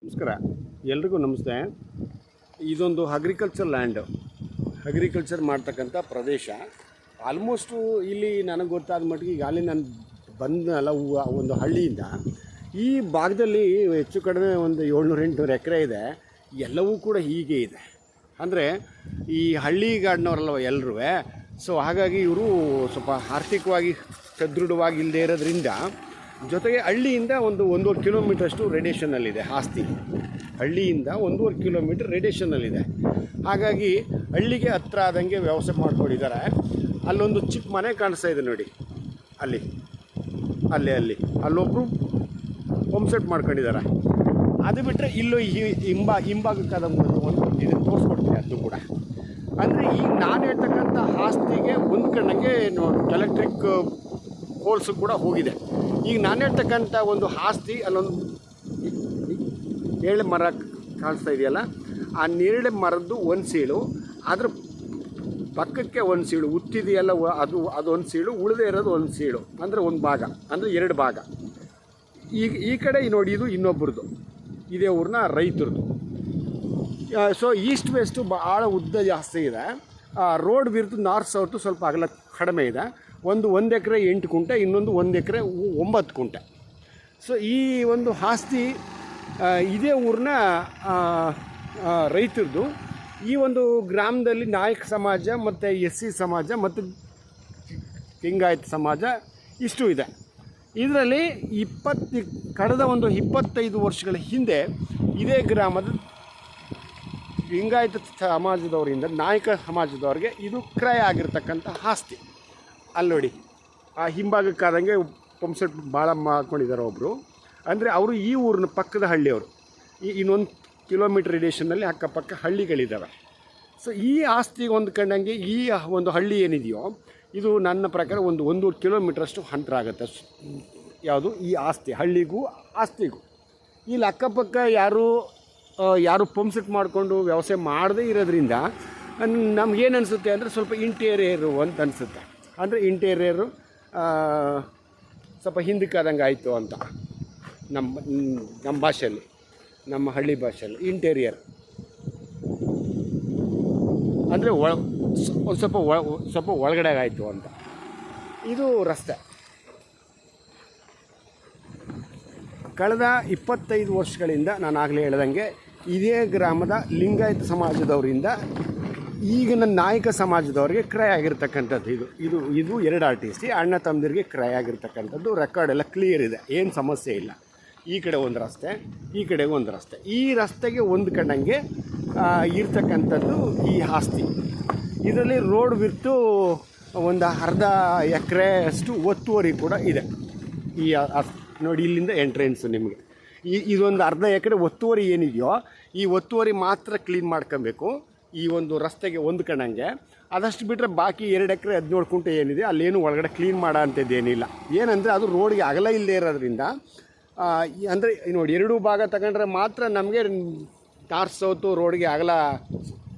ನಮಸ್ಕಾರ, ಎಲ್ರಿಗೂ ನಮಸ್ತೆ. ಇದೊಂದು ಅಗ್ರಿಕಲ್ಚರ್ ಲ್ಯಾಂಡು, ಅಗ್ರಿಕಲ್ಚರ್ ಮಾಡ್ತಕ್ಕಂಥ ಪ್ರದೇಶ. ಆಲ್ಮೋಸ್ಟು ಇಲ್ಲಿ ನನಗೆ ಗೊತ್ತಾದ ಮಟ್ಟಿಗೆ ಈಗ ಅಲ್ಲಿ ನಾನು ಬಂದನಲ್ಲ ಒಂದು ಹಳ್ಳಿಯಿಂದ ಈ ಭಾಗದಲ್ಲಿ ಹೆಚ್ಚು ಕಡಿಮೆ ಒಂದು 700-800 ಎಕರೆ ಇದೆ. ಎಲ್ಲವೂ ಕೂಡ ಹೀಗೆ ಇದೆ. ಅಂದರೆ ಈ ಹಳ್ಳಿಗಾಡಿನವರಲ್ವ ಎಲ್ಲರೂ. ಸೊ ಹಾಗಾಗಿ ಇವರು ಸ್ವಲ್ಪ ಆರ್ಥಿಕವಾಗಿ ಸದೃಢವಾಗಿ ಇಲ್ಲದೆ ಇರೋದ್ರಿಂದ, ಜೊತೆಗೆ ಹಳ್ಳಿಯಿಂದ ಒಂದೂವರೆ ಕಿಲೋಮೀಟ್ರಷ್ಟು ರೇಡಿಯೇಷನಲ್ಲಿದೆ ಆಸ್ತಿ. ಹಳ್ಳಿಯಿಂದ 1.5 ಕಿಲೋಮೀಟ್ರ್ ರೇಡಿಯೇಷನಲ್ಲಿದೆ. ಹಾಗಾಗಿ ಹಳ್ಳಿಗೆ ಹತ್ರ ಆದಂಗೆ ವ್ಯವಸ್ಥೆ ಮಾಡ್ಕೊಂಡಿದ್ದಾರೆ. ಅಲ್ಲೊಂದು ಚಿಕ್ಕ ಮನೆ ಕಾಣಿಸ್ತಾ ಇದೆ ನೋಡಿ, ಅಲ್ಲೊಬ್ಬರು ಹೋಮ್ ಸೆಟ್ ಮಾಡ್ಕೊಂಡಿದ್ದಾರೆ. ಅದು ಬಿಟ್ಟರೆ ಇಲ್ಲೂ ಹಿಂಭಾಗಕ್ಕಾದ ಒಂದು ಇದು ತೋರಿಸ್ಕೊಡ್ತೀನಿ. ಅದು ಕೂಡ ಅಂದರೆ ಈಗ ನಾನು ಹೇಳ್ತಕ್ಕಂಥ ಆಸ್ತಿಗೆ ಹೊಂದ್ಕೊಂಡಂಗೆ ಎಲೆಕ್ಟ್ರಿಕ್ ಪೋಲ್ಸ್ ಕೂಡ ಹೋಗಿದೆ. ಈಗ ನಾನು ಹೇಳ್ತಕ್ಕಂಥ ಒಂದು ಆಸ್ತಿ, ಅಲ್ಲೊಂದು ನೇರಳೆ ಮರ ಕಾಣಿಸ್ತಾ ಇದೆಯಲ್ಲ, ಆ ನೇರಳೆ ಮರದ್ದು ಒಂದು ಸೀಳು, ಅದ್ರ ಪಕ್ಕಕ್ಕೆ ಒಂದು ಸೀಳು ಉತ್ತಿದೆಯಲ್ಲ, ಅದೊಂದು ಸೀಳು, ಉಳಿದೇ ಇರೋದು ಒಂದು ಸೀಳು, ಅಂದರೆ ಒಂದು ಭಾಗ, ಅಂದರೆ 2 ಭಾಗ. ಈ ಕಡೆ ನೋಡಿ, ಇದು ಇನ್ನೊಬ್ಬರದು, ಇದೇ ಊರಿನ ರೈತರದು. ಸೊ ಈಸ್ಟ್ ವೆಸ್ಟು ಭಾಳ ಉದ್ದ ಜಾಸ್ತಿ ಇದೆ. ರೋಡ್ ವಿರುದ್ಧ ನಾರ್ತ್ ಸೌತು ಸ್ವಲ್ಪ ಅಗಲ ಕಡಿಮೆ ಇದೆ. ಒಂದು ಎಕರೆ 8 ಕುಂಟೆ, ಇನ್ನೊಂದು 1 ಎಕರೆ 9 ಕುಂಟೆ. ಸೊ ಈ ಒಂದು ಆಸ್ತಿ ಇದೇ ಊರಿನ ರೈತರದು. ಈ ಒಂದು ಗ್ರಾಮದಲ್ಲಿ ನಾಯಕ ಸಮಾಜ ಮತ್ತು SC ಸಮಾಜ ಮತ್ತು ಲಿಂಗಾಯತ ಸಮಾಜ ಇಷ್ಟು ಇದೆ. ಇದರಲ್ಲಿ ಕಳೆದ ಒಂದು 25 ವರ್ಷಗಳ ಹಿಂದೆ ಇದೇ ಗ್ರಾಮದ ಲಿಂಗಾಯತ ಸಮಾಜದವರಿಂದ ನಾಯಕ ಸಮಾಜದವ್ರಿಗೆ ಇದು ಕ್ರಯ ಆಗಿರ್ತಕ್ಕಂಥ ಆಸ್ತಿ. ಅಲ್ಲಿ ನೋಡಿ, ಆ ಹಿಂಭಾಗಕ್ಕಾದಂಗೆ ಪಂಪ್ ಸೆಟ್ ಭಾಳ ಮಾಡ್ಕೊಂಡಿದ್ದಾರೆ ಒಬ್ಬರು. ಅಂದರೆ ಅವರು ಈ ಊರಿನ ಪಕ್ಕದ ಹಳ್ಳಿಯವರು. ಇನ್ನೊಂದು ಕಿಲೋಮೀಟ್ರ್ ರೇಡಿಯೇಷನ್ನಲ್ಲಿ ಅಕ್ಕಪಕ್ಕ ಹಳ್ಳಿಗಳಿದ್ದಾವೆ. ಸೊ ಈ ಆಸ್ತಿಗೆ ಹೊಂದ್ಕೊಂಡಂಗೆ ಈ ಒಂದು ಹಳ್ಳಿ ಏನಿದೆಯೋ, ಇದು ನನ್ನ ಪ್ರಕಾರ ಒಂದು 1.5 ಕಿಲೋಮೀಟ್ರಷ್ಟು ಅಂತರ ಆಗುತ್ತೆ. ಯಾವುದು ಈ ಆಸ್ತಿ, ಹಳ್ಳಿಗೂ ಆಸ್ತಿಗೂ. ಇಲ್ಲಿ ಅಕ್ಕಪಕ್ಕ ಯಾರು ಪಂಪ್ ಸೆಟ್ ಮಾಡಿಕೊಂಡು ವ್ಯವಸಾಯ ಮಾಡದೇ ಇರೋದ್ರಿಂದ ನಮಗೇನು ಅನಿಸುತ್ತೆ ಅಂದರೆ ಸ್ವಲ್ಪ ಇಂಟೀರಿಯರು ಅಂತ ಅನಿಸುತ್ತೆ. ಅಂದರೆ ಇಂಟೀರಿಯರು ಸ್ವಲ್ಪ ಹಿಂದಕ್ಕಾದಂಗೆ ಆಯಿತು ಅಂತ ನಮ್ಮ ಭಾಷೆಯಲ್ಲಿ, ನಮ್ಮ ಹಳ್ಳಿ ಭಾಷೆಯಲ್ಲಿ ಇಂಟೀರಿಯರ್ ಅಂದರೆ ಒಂದು ಸ್ವಲ್ಪ ಒಳಗಡೆ ಆಯಿತು ಅಂತ. ಇದು ರಸ್ತೆ. ಕಳೆದ 25 ವರ್ಷಗಳಿಂದ ನಾನು ಆಗಲೇ ಹೇಳ್ದಂಗೆ ಇದೇ ಗ್ರಾಮದ ಲಿಂಗಾಯತ ಸಮಾಜದವರಿಂದ ಈಗಿನ ನಾಯಕ ಸಮಾಜದವ್ರಿಗೆ ಕ್ರಯ ಆಗಿರ್ತಕ್ಕಂಥದ್ದು. ಇದು 2 RTC ಅಣ್ಣ ತಮ್ಮದಿರಿಗೆ ಕ್ರಯ ಆಗಿರ್ತಕ್ಕಂಥದ್ದು. ರೆಕಾರ್ಡ್ ಎಲ್ಲ ಕ್ಲಿಯರ್ ಇದೆ, ಏನು ಸಮಸ್ಯೆ ಇಲ್ಲ. ಈ ಕಡೆ ಒಂದು ರಸ್ತೆ, ಈ ಕಡೆಗೆ ಒಂದು ರಸ್ತೆ. ಈ ರಸ್ತೆಗೆ ಹೊಂದ್ಕೊಂಡಂಗೆ ಇರ್ತಕ್ಕಂಥದ್ದು ಈ ಆಸ್ತಿ. ಇದರಲ್ಲಿ ರೋಡ್ ಬಿಟ್ಟು ಒಂದು ಅರ್ಧ ಎಕರೆಯಷ್ಟು ಒತ್ತುವರಿ ಕೂಡ ಇದೆ. ಈ ನೋಡಿ, ಇಲ್ಲಿಂದ ಎಂಟ್ರೆನ್ಸು ನಿಮಗೆ ಇದೊಂದು ಅರ್ಧ ಎಕರೆ ಒತ್ತುವರಿ ಏನಿದೆಯೋ, ಈ ಒತ್ತುವರಿ ಮಾತ್ರ ಕ್ಲೀನ್ ಮಾಡ್ಕೊಬೇಕು ಈ ಒಂದು ರಸ್ತೆಗೆ ಹೊಂದ್ಕೊಂಡಂಗೆ. ಅದಷ್ಟು ಬಿಟ್ಟರೆ ಬಾಕಿ 2 ಎಕರೆ 17 ಕುಂಟೆ ಏನಿದೆ ಅಲ್ಲೇನು ಒಳಗಡೆ ಕ್ಲೀನ್ ಮಾಡೋ ಅಂಥದ್ದೇನಿಲ್ಲ. ಏನಂದರೆ ಅದು ರೋಡ್ಗೆ ಅಗಲ ಇಲ್ಲದೆ ಇರೋದ್ರಿಂದ, ಅಂದರೆ ನೋಡಿ 2 ಭಾಗ ತಗೊಂಡ್ರೆ ಮಾತ್ರ ನಮಗೆ ನಾರ್ತ್ ಸೌತು ರೋಡ್ಗೆ ಅಗಲ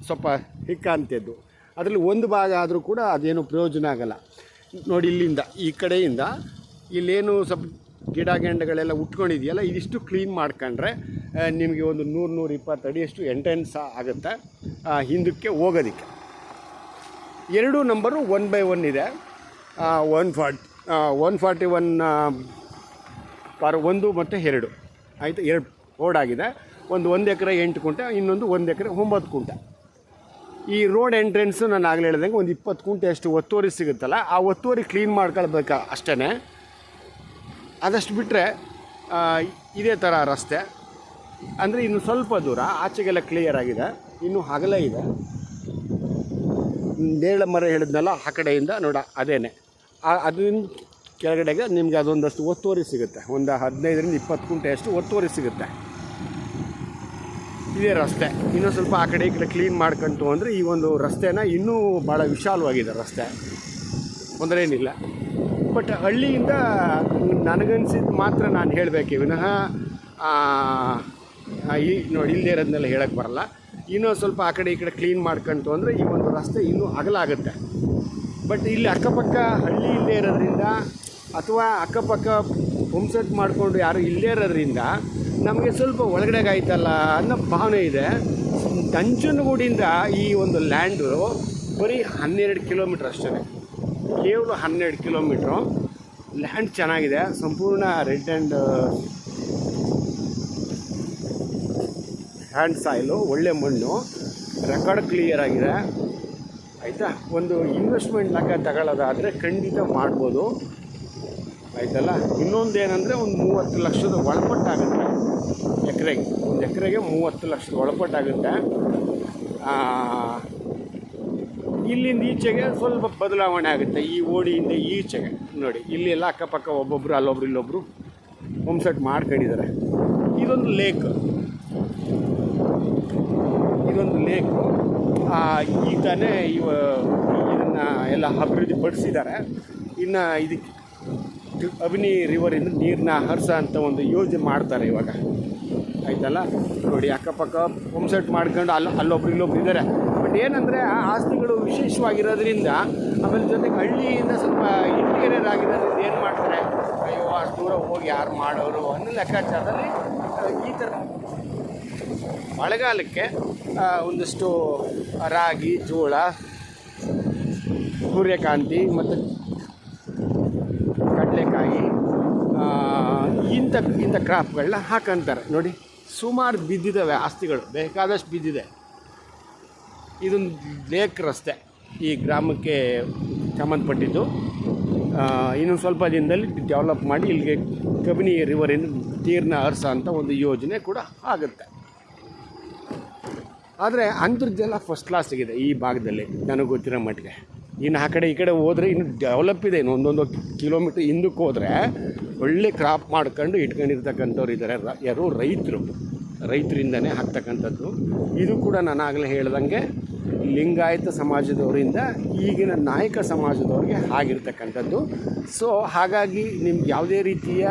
ಸ್ವಲ್ಪ ಹಿಕ್ಕ ಅಂಥದ್ದು. ಅದರಲ್ಲಿ ಒಂದು ಭಾಗ ಆದರೂ ಕೂಡ ಅದೇನು ಪ್ರಯೋಜನ ಆಗಲ್ಲ. ನೋಡಿ, ಇಲ್ಲಿಂದ ಈ ಕಡೆಯಿಂದ ಇಲ್ಲೇನು ಸ್ವಲ್ಪ ಗಿಡ ಗೆಂಡಗಳೆಲ್ಲ ಉಟ್ಕೊಂಡಿದೆಯಲ್ಲ, ಇದಿಷ್ಟು ಕ್ಲೀನ್ ಮಾಡ್ಕೊಂಡ್ರೆ ನಿಮಗೆ ಒಂದು 100-120 ಅಡಿಯಷ್ಟು ಎಂಟ್ರೆನ್ಸ್ ಆಗುತ್ತೆ ಹಿಂದಕ್ಕೆ ಹೋಗೋದಕ್ಕೆ. 2 ನಂಬರು 1/1 ಇದೆ. 141 ಪಾರ್ 1 ಮತ್ತು 2 ಆಯಿತು. 2 ರೋಡ್ ಆಗಿದೆ. ಒಂದು ಎಕರೆ 8 ಕುಂಟೆ, ಇನ್ನೊಂದು 1 ಎಕರೆ 9 ಕುಂಟೆ. ಈ ರೋಡ್ ಎಂಟ್ರೆನ್ಸು ನಾನು ಆಗಲೇ ಹೇಳ್ದಂಗೆ ಒಂದು 20 ಕುಂಟೆ ಅಷ್ಟು ಒತ್ತುವರಿ ಸಿಗುತ್ತಲ್ಲ, ಆ ಒತ್ತುವರಿ ಕ್ಲೀನ್ ಮಾಡ್ಕೊಳ್ಬೇಕು ಅಷ್ಟೇ. ಅದಷ್ಟು ಬಿಟ್ಟರೆ ಇದೇ ಥರ ರಸ್ತೆ. ಅಂದರೆ ಇನ್ನು ಸ್ವಲ್ಪ ದೂರ ಆಚೆಗೆಲ್ಲ ಕ್ಲಿಯರ್ ಆಗಿದೆ, ಇನ್ನೂ ಅಗಲ ಇದೆ. ನೇರಳೆ ಮರ ಹೇಳಿದ್ನಲ್ಲ, ಆ ಕಡೆಯಿಂದ ನೋಡ ಅದೇನೆ, ಅದರಿಂದ ಕೆಳಗಡೆಗೆ ನಿಮಗೆ ಅದೊಂದಷ್ಟು ಒತ್ತುವರಿ ಸಿಗುತ್ತೆ. ಒಂದು 15-20 ಕುಂಟೆ ಅಷ್ಟು ಒತ್ತುವರಿ ಸಿಗುತ್ತೆ. ಇದೇ ರಸ್ತೆ. ಇನ್ನೂ ಸ್ವಲ್ಪ ಆ ಕಡೆ ಈ ಕಡೆ ಕ್ಲೀನ್ ಮಾಡ್ಕೊಂತು ಅಂದರೆ ಈ ಒಂದು ರಸ್ತೆನ ಇನ್ನೂ ಭಾಳ ವಿಶಾಲವಾಗಿದೆ ರಸ್ತೆ, ತೊಂದರೆ ಏನಿಲ್ಲ. ಬಟ್ ಹಳ್ಳಿಯಿಂದ ನನಗನ್ಸಿದ್ದು ಮಾತ್ರ ನಾನು ಹೇಳಬೇಕು ವಿನಃ ನೋಡಿ ಇಲ್ಲದೇ ಇರೋದನ್ನೆಲ್ಲ ಹೇಳೋಕ್ಕೆ ಬರಲ್ಲ. ಇನ್ನೂ ಸ್ವಲ್ಪ ಆ ಕಡೆ ಈ ಕಡೆ ಕ್ಲೀನ್ ಮಾಡ್ಕೊಂತು ಅಂದರೆ ಈ ಒಂದು ರಸ್ತೆ ಇನ್ನೂ ಅಗಲ ಆಗುತ್ತೆ. ಬಟ್ ಇಲ್ಲಿ ಅಕ್ಕಪಕ್ಕ ಹಳ್ಳಿ ಇಲ್ಲದೇ ಇರೋದ್ರಿಂದ, ಅಥವಾ ಅಕ್ಕಪಕ್ಕ ಪಂಪ್ ಸೆಟ್ ಮಾಡಿಕೊಂಡು ಯಾರು ಇಲ್ಲದೇ ಇರೋದ್ರಿಂದ ನಮಗೆ ಸ್ವಲ್ಪ ಒಳಗಡೆಗೆ ಆಯ್ತಲ್ಲ ಅನ್ನೋ ಭಾವನೆ ಇದೆ. ನಂಜನಗೂಡಿಂದ ಈ ಒಂದು ಲ್ಯಾಂಡು ಬರೀ 12 ಕಿಲೋಮೀಟ್ರ್ ಅಷ್ಟೇ, ಕೇವಲ 12 ಕಿಲೋಮೀಟ್ರು. ಲ್ಯಾಂಡ್ ಚೆನ್ನಾಗಿದೆ, ಸಂಪೂರ್ಣ ರೆಡ್ ಆ್ಯಂಡ್ ಹ್ಯಾಂಡ್ ಸಾಯಿಲು, ಒಳ್ಳೆ ಮಣ್ಣು, ರೆಕಾರ್ಡ್ ಕ್ಲಿಯರ್ ಆಗಿದೆ ಆಯಿತಾ. ಒಂದು ಇನ್ವೆಸ್ಟ್ಮೆಂಟ್ ಲೆಕ್ಕ ತಗೊಳ್ಳೋದಾದರೆ ಖಂಡಿತ ಮಾಡ್ಬೋದು ಆಯಿತಲ್ಲ. ಇನ್ನೊಂದು ಏನಂದರೆ ಒಂದು 30 ಲಕ್ಷದ ಒಳಪಟ್ಟಾಗುತ್ತೆ ಎಕರೆಗೆ, ಒಂದು ಎಕರೆಗೆ 30 ಲಕ್ಷದ ಒಳಪಟ್ಟಾಗುತ್ತೆ. ಇಲ್ಲಿಂದ ಈಚೆಗೆ ಸ್ವಲ್ಪ ಬದಲಾವಣೆ ಆಗುತ್ತೆ, ಈ ಓಡಿಯಿಂದ ಈಚೆಗೆ ನೋಡಿ. ಇಲ್ಲಿ ಎಲ್ಲ ಅಕ್ಕಪಕ್ಕ ಒಬ್ಬೊಬ್ಬರು ಅಲ್ಲೊಬ್ರು ಇಲ್ಲೊಬ್ಬರು ಹೋಮ್ ಸೆಟ್ ಮಾಡ್ಕೊಂಡಿದ್ದಾರೆ. ಇದೊಂದು ಲೇಕ್, ಈಗ ತಾನೇ ಇದನ್ನು ಎಲ್ಲ ಅಭಿವೃದ್ಧಿ ಪಡಿಸಿದ್ದಾರೆ. ಇನ್ನು ಇದಕ್ಕೆ ಅಬಿನಿ ರಿವರಿಂದ ನೀರನ್ನ ಹರಿಸೋ ಅಂತ ಒಂದು ಯೋಜನೆ ಮಾಡ್ತಾರೆ ಇವಾಗ ಆಯಿತಲ್ಲ. ನೋಡಿ ಅಕ್ಕಪಕ್ಕ ಹೋಮ್ ಸೆಟ್ ಮಾಡ್ಕೊಂಡು ಅಲ್ಲೊಬ್ರು ಇಲ್ಲೊಬ್ರು ಇದ್ದಾರೆ. ಬಟ್ ಏನಂದರೆ ಆ ಆಸ್ತಿಗಳು ವಿಶೇಷವಾಗಿರೋದ್ರಿಂದ, ಆಮೇಲೆ ಜೊತೆಗೆ ಹಳ್ಳಿಯಿಂದ ಸ್ವಲ್ಪ ಇಂಟೀರಿಯರಾಗಿರೋದ್ರಿಂದ ಏನು ಮಾಡ್ತಾರೆ, ಅಯ್ಯೋ ಅಷ್ಟು ದೂರ ಹೋಗಿ ಯಾರು ಮಾಡೋರು ಅನ್ನೋ ಲೆಕ್ಕಾಚಾರದಲ್ಲಿ ಈ ಥರ ಮಳೆಗಾಲಕ್ಕೆ ಒಂದಷ್ಟು ರಾಗಿ, ಜೋಳ, ಸೂರ್ಯಕಾಂತಿ ಮತ್ತು ಕಡಲೆಕಾಯಿ ಇಂಥ ಕ್ರಾಪ್ಗಳನ್ನ ಹಾಕಂತಾರೆ. ನೋಡಿ ಸುಮಾರು ಬಿದ್ದಿದ್ದಾವೆ ಆಸ್ತಿಗಳು, ಬೇಕಾದಷ್ಟು ಬಿದ್ದಿದೆ. ಇದೊಂದು ಲೇಕ್ ರಸ್ತೆ ಈ ಗ್ರಾಮಕ್ಕೆ ಸಂಬಂಧಪಟ್ಟಿದ್ದು. ಇನ್ನೊಂದು ಸ್ವಲ್ಪ ದಿನದಲ್ಲಿ ಡೆವಲಪ್ ಮಾಡಿ ಇಲ್ಲಿಗೆ ಕಬಿನಿ ರಿವರಿಂದ ನೀರನ್ನ ಹರಿಸೋ ಅಂತ ಒಂದು ಯೋಜನೆ ಕೂಡ ಆಗುತ್ತೆ. ಆದರೆ ಅಂತರ್ಜಲ ಫಸ್ಟ್ ಕ್ಲಾಸ್ ಸಿಗಿದೆ ಈ ಭಾಗದಲ್ಲಿ ನನಗೆ ಗೊತ್ತಿರೋ ಮಟ್ಟಿಗೆ. ಇನ್ನು ಆ ಕಡೆ ಈ ಕಡೆ ಹೋದರೆ ಇನ್ನು ಡೆವಲಪ್ ಇದೆ. ಇನ್ನು ಒಂದೊಂದು ಕಿಲೋಮೀಟ್ರ್ ಹಿಂದಕ್ಕೆ ಹೋದರೆ ಒಳ್ಳೆ ಕ್ರಾಪ್ ಮಾಡ್ಕೊಂಡು ಇಟ್ಕೊಂಡಿರ್ತಕ್ಕಂಥವ್ರು ಇದ್ದಾರೆ. ಯಾರು ರೈತರಿಂದನೇ ಹಾಕ್ತಕ್ಕಂಥದ್ದು. ಇದು ಕೂಡ ನಾನು ಆಗಲೇ ಹೇಳ್ದಂಗೆ ಲಿಂಗಾಯತ ಸಮಾಜದವರಿಂದ ಈಗಿನ ನಾಯಕ ಸಮಾಜದವ್ರಿಗೆ ಆಗಿರ್ತಕ್ಕಂಥದ್ದು. ಸೊ ಹಾಗಾಗಿ ನಿಮ್ಗೆ ಯಾವುದೇ ರೀತಿಯ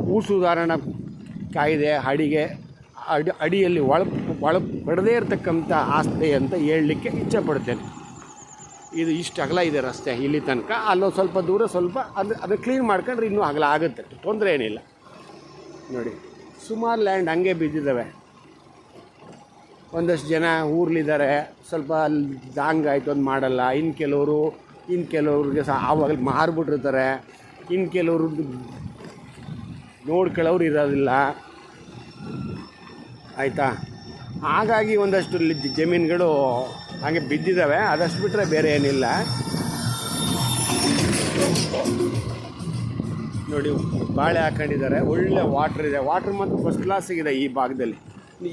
ಭೂ ಸುಧಾರಣಾ ಕಾಯ್ದೆ ಅಡಿಯಲ್ಲಿ ಒಳ ಪಡೆದೇ ಇರತಕ್ಕಂಥ ಆಸ್ತಿ ಅಂತ ಹೇಳಲಿಕ್ಕೆ ಇಚ್ಛೆಪಡ್ತೇನೆ. ಇದು ಇಷ್ಟು ಅಗಲ ಇದೆ ರಸ್ತೆ ಇಲ್ಲಿ ತನಕ. ಅಲ್ಲೊಂದು ಸ್ವಲ್ಪ ದೂರ ಸ್ವಲ್ಪ ಅದು ಕ್ಲೀನ್ ಮಾಡ್ಕೊಂಡ್ರೆ ಇನ್ನೂ ಅಗಲ ಆಗುತ್ತೆ, ತೊಂದರೆ ಏನಿಲ್ಲ. ನೋಡಿ ಸುಮಾರು ಲ್ಯಾಂಡ್ ಹಂಗೆ ಬಿದ್ದಿದ್ದಾವೆ. ಒಂದಷ್ಟು ಜನ ಊರ್ಲಿದ್ದಾರೆ, ಸ್ವಲ್ಪ ದಾಂಗಾಯ್ತು ಒಂದು ಮಾಡಲ್ಲ. ಇನ್ನು ಕೆಲವ್ರಿಗೆ ಸಹ ಆವಾಗ ಮಾರ್ಬಿಟ್ಟಿರ್ತಾರೆ. ಇನ್ನು ಕೆಲವರು ನೋಡ್ಕೊಳ್ಳೋರು ಇರೋದಿಲ್ಲ ಆಯಿತಾ. ಹಾಗಾಗಿ ಒಂದಷ್ಟು ಜಮೀನುಗಳು ಹಾಗೆ ಬಿದ್ದಿದ್ದಾವೆ. ಅದಷ್ಟು ಬಿಟ್ಟರೆ ಬೇರೆ ಏನಿಲ್ಲ. ನೋಡಿ ಬಾಳೆ ಹಾಕೊಂಡಿದ್ದಾರೆ, ಒಳ್ಳೆ ವಾಟ್ರ್ ಇದೆ. ವಾಟ್ರ್ ಮತ್ತು ಫಸ್ಟ್ ಕ್ಲಾಸಿಗಿದೆ ಈ ಭಾಗದಲ್ಲಿ.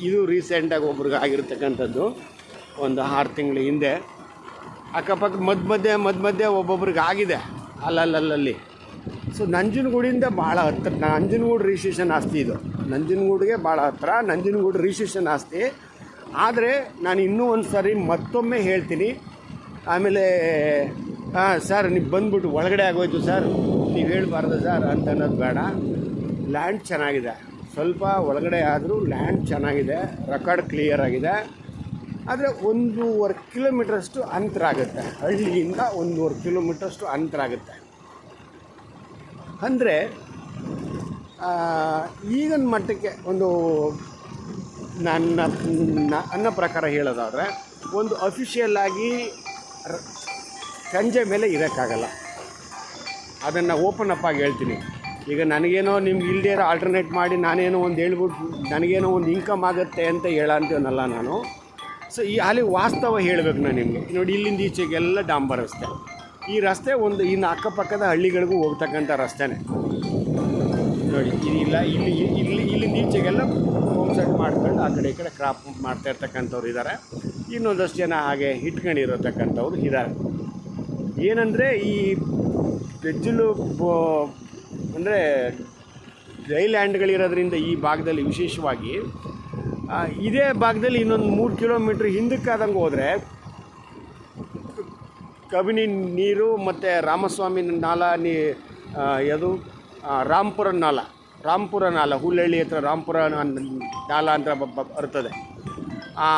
ಇದು ರೀಸೆಂಟಾಗಿ ಒಬ್ರಿಗೆ ಆಗಿರ್ತಕ್ಕಂಥದ್ದು, ಒಂದು 6 ತಿಂಗಳ ಹಿಂದೆ. ಅಕ್ಕಪಕ್ಕ ಮಧ್ಯೆ ಒಬ್ಬೊಬ್ರಿಗೆ ಆಗಿದೆ ಅಲ್ಲಲ್ಲಿ. ಸೊ ನಂಜನಗೂಡಿಂದ ಭಾಳ ಹತ್ರ, ನಂಜನಗೂಡು ರಿಜಿಸ್ಟ್ರೇಷನ್ ಆಸ್ತಿ ಇದು. ನಂಜನಗೂಡಿಗೆ ಭಾಳ ಹತ್ರ, ನಂಜನಗೂಡು ರಿಜಿಸ್ಟ್ರೇಷನ್ ಆಸ್ತಿ. ಆದರೆ ನಾನು ಇನ್ನೂ ಒಂದು ಸಾರಿ ಮತ್ತೊಮ್ಮೆ ಹೇಳ್ತೀನಿ. ಆಮೇಲೆ ಸರ್ ನೀವು ಬಂದ್ಬಿಟ್ಟು ಒಳಗಡೆ ಆಗೋಯ್ತು ಸರ್, ನೀವು ಹೇಳಬಾರ್ದು ಸರ್ ಅಂತ ಅನ್ನೋದು ಬೇಡ. ಲ್ಯಾಂಡ್ ಚೆನ್ನಾಗಿದೆ, ಸ್ವಲ್ಪ ಒಳಗಡೆ ಆದರೂ ಲ್ಯಾಂಡ್ ಚೆನ್ನಾಗಿದೆ, ರೆಕಾರ್ಡ್ ಕ್ಲಿಯರ್ ಆಗಿದೆ. ಆದರೆ 1.5 ಕಿಲೋಮೀಟ್ರಷ್ಟು ಅಂತರ ಆಗುತ್ತೆ, ಹಳ್ಳಿಯಿಂದ 1.5 ಕಿಲೋಮೀಟ್ರಷ್ಟು ಅಂತರ ಆಗುತ್ತೆ. ಅಂದರೆ ಈಗಿನ ಮಟ್ಟಕ್ಕೆ ಒಂದು ನನ್ನ ಪ್ರಕಾರ ಹೇಳೋದಾದರೆ, ಒಂದು ಅಫಿಷಿಯಲ್ಲಾಗಿ ಸಂಜೆ ಮೇಲೆ ಇರೋಕ್ಕಾಗಲ್ಲ. ಅದನ್ನು ಓಪನ್ ಅಪ್ ಆಗಿ ಹೇಳ್ತೀನಿ. ಈಗ ನನಗೇನೋ ನಿಮ್ಗೆ ಇಲ್ಲದೇ ಆಲ್ಟರ್ನೇಟ್ ಮಾಡಿ ನಾನೇನೋ ಒಂದು ಹೇಳ್ಬಿಟ್ಟು ನನಗೇನೋ ಒಂದು ಇನ್ಕಮ್ ಆಗುತ್ತೆ ಅಂತ ಹೇಳಂತೀವನಲ್ಲ ನಾನು. ಸೊ ಅಲ್ಲಿ ವಾಸ್ತವ ಹೇಳಬೇಕು ನಾನು ನಿಮಗೆ. ನೋಡಿ ಇಲ್ಲಿಂದ ಈಚೆಗೆಲ್ಲ ಡಾಂಬರ್ ರಸ್ತೆ. ಈ ರಸ್ತೆ ಒಂದು ಇನ್ನು ಅಕ್ಕಪಕ್ಕದ ಹಳ್ಳಿಗಳಿಗೂ ಹೋಗ್ತಕ್ಕಂಥ ರಸ್ತೆನೇ. ನೋಡಿ ಇದಿಲ್ಲ, ಇಲ್ಲಿಂದ ಈಚೆಗೆಲ್ಲ ಹೋಮ್ ಸೆಟ್ ಮಾಡ್ಕೊಂಡು ಆ ಕಡೆ ಈ ಕಡೆ ಕ್ರಾಪ್ ಮಾಡ್ತಾ ಇರ್ತಕ್ಕಂಥವ್ರು ಇದ್ದಾರೆ. ಇನ್ನೊಂದಷ್ಟು ಜನ ಹಾಗೆ ಇಟ್ಕೊಂಡಿರತಕ್ಕಂಥವ್ರು ಇದ್ದಾರೆ. ಏನಂದರೆ ಈ ಬೆಜ್ಜಲು ಅಂದರೆ ಡ್ರೈ ಲ್ಯಾಂಡ್ಗಳಿರೋದ್ರಿಂದ ಈ ಭಾಗದಲ್ಲಿ ವಿಶೇಷವಾಗಿ, ಇದೇ ಭಾಗದಲ್ಲಿ ಇನ್ನೊಂದು 3 ಕಿಲೋಮೀಟ್ರ್ ಹಿಂದಕ್ಕಾದಂಗೆ ಹೋದರೆ ಕಬಿನಿ ನೀರು ಮತ್ತು ರಾಮಸ್ವಾಮಿ ನಾಲ ಅದು ರಾಂಪುರ ನಾಲ, ಹುಲ್ಲಳ್ಳಿ ಹತ್ರ ರಾಂಪುರ ನಾಲ ಅಂತ ಬರ್ತದೆ. ಆ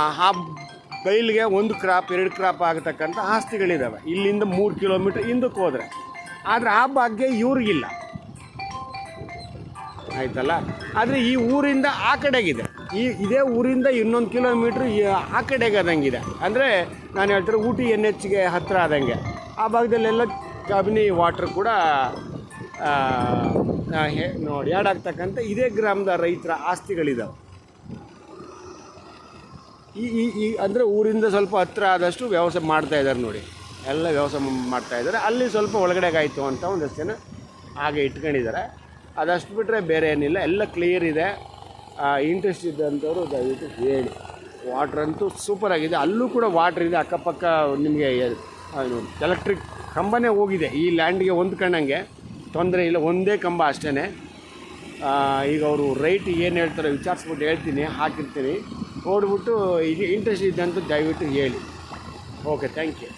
ಕೈಲಿಗೆ 1 ಕ್ರಾಪ್ 2 ಕ್ರಾಪ್ ಆಗತಕ್ಕಂಥ ಆಸ್ತಿಗಳಿದ್ದಾವೆ ಇಲ್ಲಿಂದ 3 ಕಿಲೋಮೀಟ್ರ್ ಹಿಂದಕ್ಕೆ ಹೋದರೆ. ಆದರೆ ಆ ಭಾಗ್ಯ ಇವ್ರಿಗಿಲ್ಲ, ಆಯ್ತಲ್ಲ. ಆದರೆ ಈ ಊರಿಂದ ಆ ಕಡೆಗಿದೆ, ಇದೇ ಊರಿಂದ 1 ಕಿಲೋಮೀಟ್ರ್ ಆ ಕಡೆಗೆ ಆದಂಗಿದೆ. ಅಂದರೆ ನಾನು ಹೇಳ್ತಾರೆ ಊಟಿ NHಗೆ ಹತ್ತಿರ ಆದಂಗೆ ಆ ಭಾಗದಲ್ಲೆಲ್ಲ ಕಬಿನಿ ವಾಟ್ರ್ ಕೂಡ ನೋಡಿ ಆ್ಯಡ್ ಆಗ್ತಕ್ಕಂಥ ಇದೇ ಗ್ರಾಮದ ರೈತರ ಆಸ್ತಿಗಳಿದ್ದಾವೆ. ಈ ಅಂದರೆ ಊರಿಂದ ಸ್ವಲ್ಪ ಹತ್ತಿರ ಆದಷ್ಟು ವ್ಯವಸಾಯ ಮಾಡ್ತಾಯಿದ್ದಾರೆ ನೋಡಿ, ಎಲ್ಲ ವ್ಯವಸಾಯ ಮಾಡ್ತಾಯಿದ್ದಾರೆ. ಅಲ್ಲಿ ಸ್ವಲ್ಪ ಒಳಗಡೆಗಾಯಿತು ಅಂತ ಒಂದಷ್ಟು ಜನ ಹಾಗೆ ಇಟ್ಕೊಂಡಿದ್ದಾರೆ. ಅದಷ್ಟು ಬಿಟ್ಟರೆ ಬೇರೆ ಏನಿಲ್ಲ, ಎಲ್ಲ ಕ್ಲಿಯರ್ ಇದೆ. ಇಂಟ್ರೆಸ್ಟ್ ಇದ್ದಂಥವ್ರು ದಯವಿಟ್ಟು ಹೇಳಿ. ವಾಟ್ರಂತೂ ಸೂಪರಾಗಿದೆ, ಅಲ್ಲೂ ಕೂಡ ವಾಟ್ರ್ ಇದೆ ಅಕ್ಕಪಕ್ಕ. ನಿಮಗೆ ಎಲೆಕ್ಟ್ರಿಕ್ ಕಂಬನೇ ಹೋಗಿದೆ ಈ ಲ್ಯಾಂಡ್ಗೆ ಹೊಂದ್ಕೊಂಡಂಗೆ, ತೊಂದರೆ ಇಲ್ಲ, ಒಂದೇ ಕಂಬ ಅಷ್ಟೇ. ಈಗ ಅವರು ರೈಟ್ ಏನು ಹೇಳ್ತಾರೋ ವಿಚಾರಿಸ್ಬಿಟ್ಟು ಹೇಳ್ತೀನಿ, ಹಾಕಿರ್ತೀನಿ. ನೋಡ್ಬಿಟ್ಟು ಈಗ ಇಂಟ್ರೆಸ್ಟ್ ಇದ್ದಂತೂ ದಯವಿಟ್ಟು ಹೇಳಿ. Okay, thank you.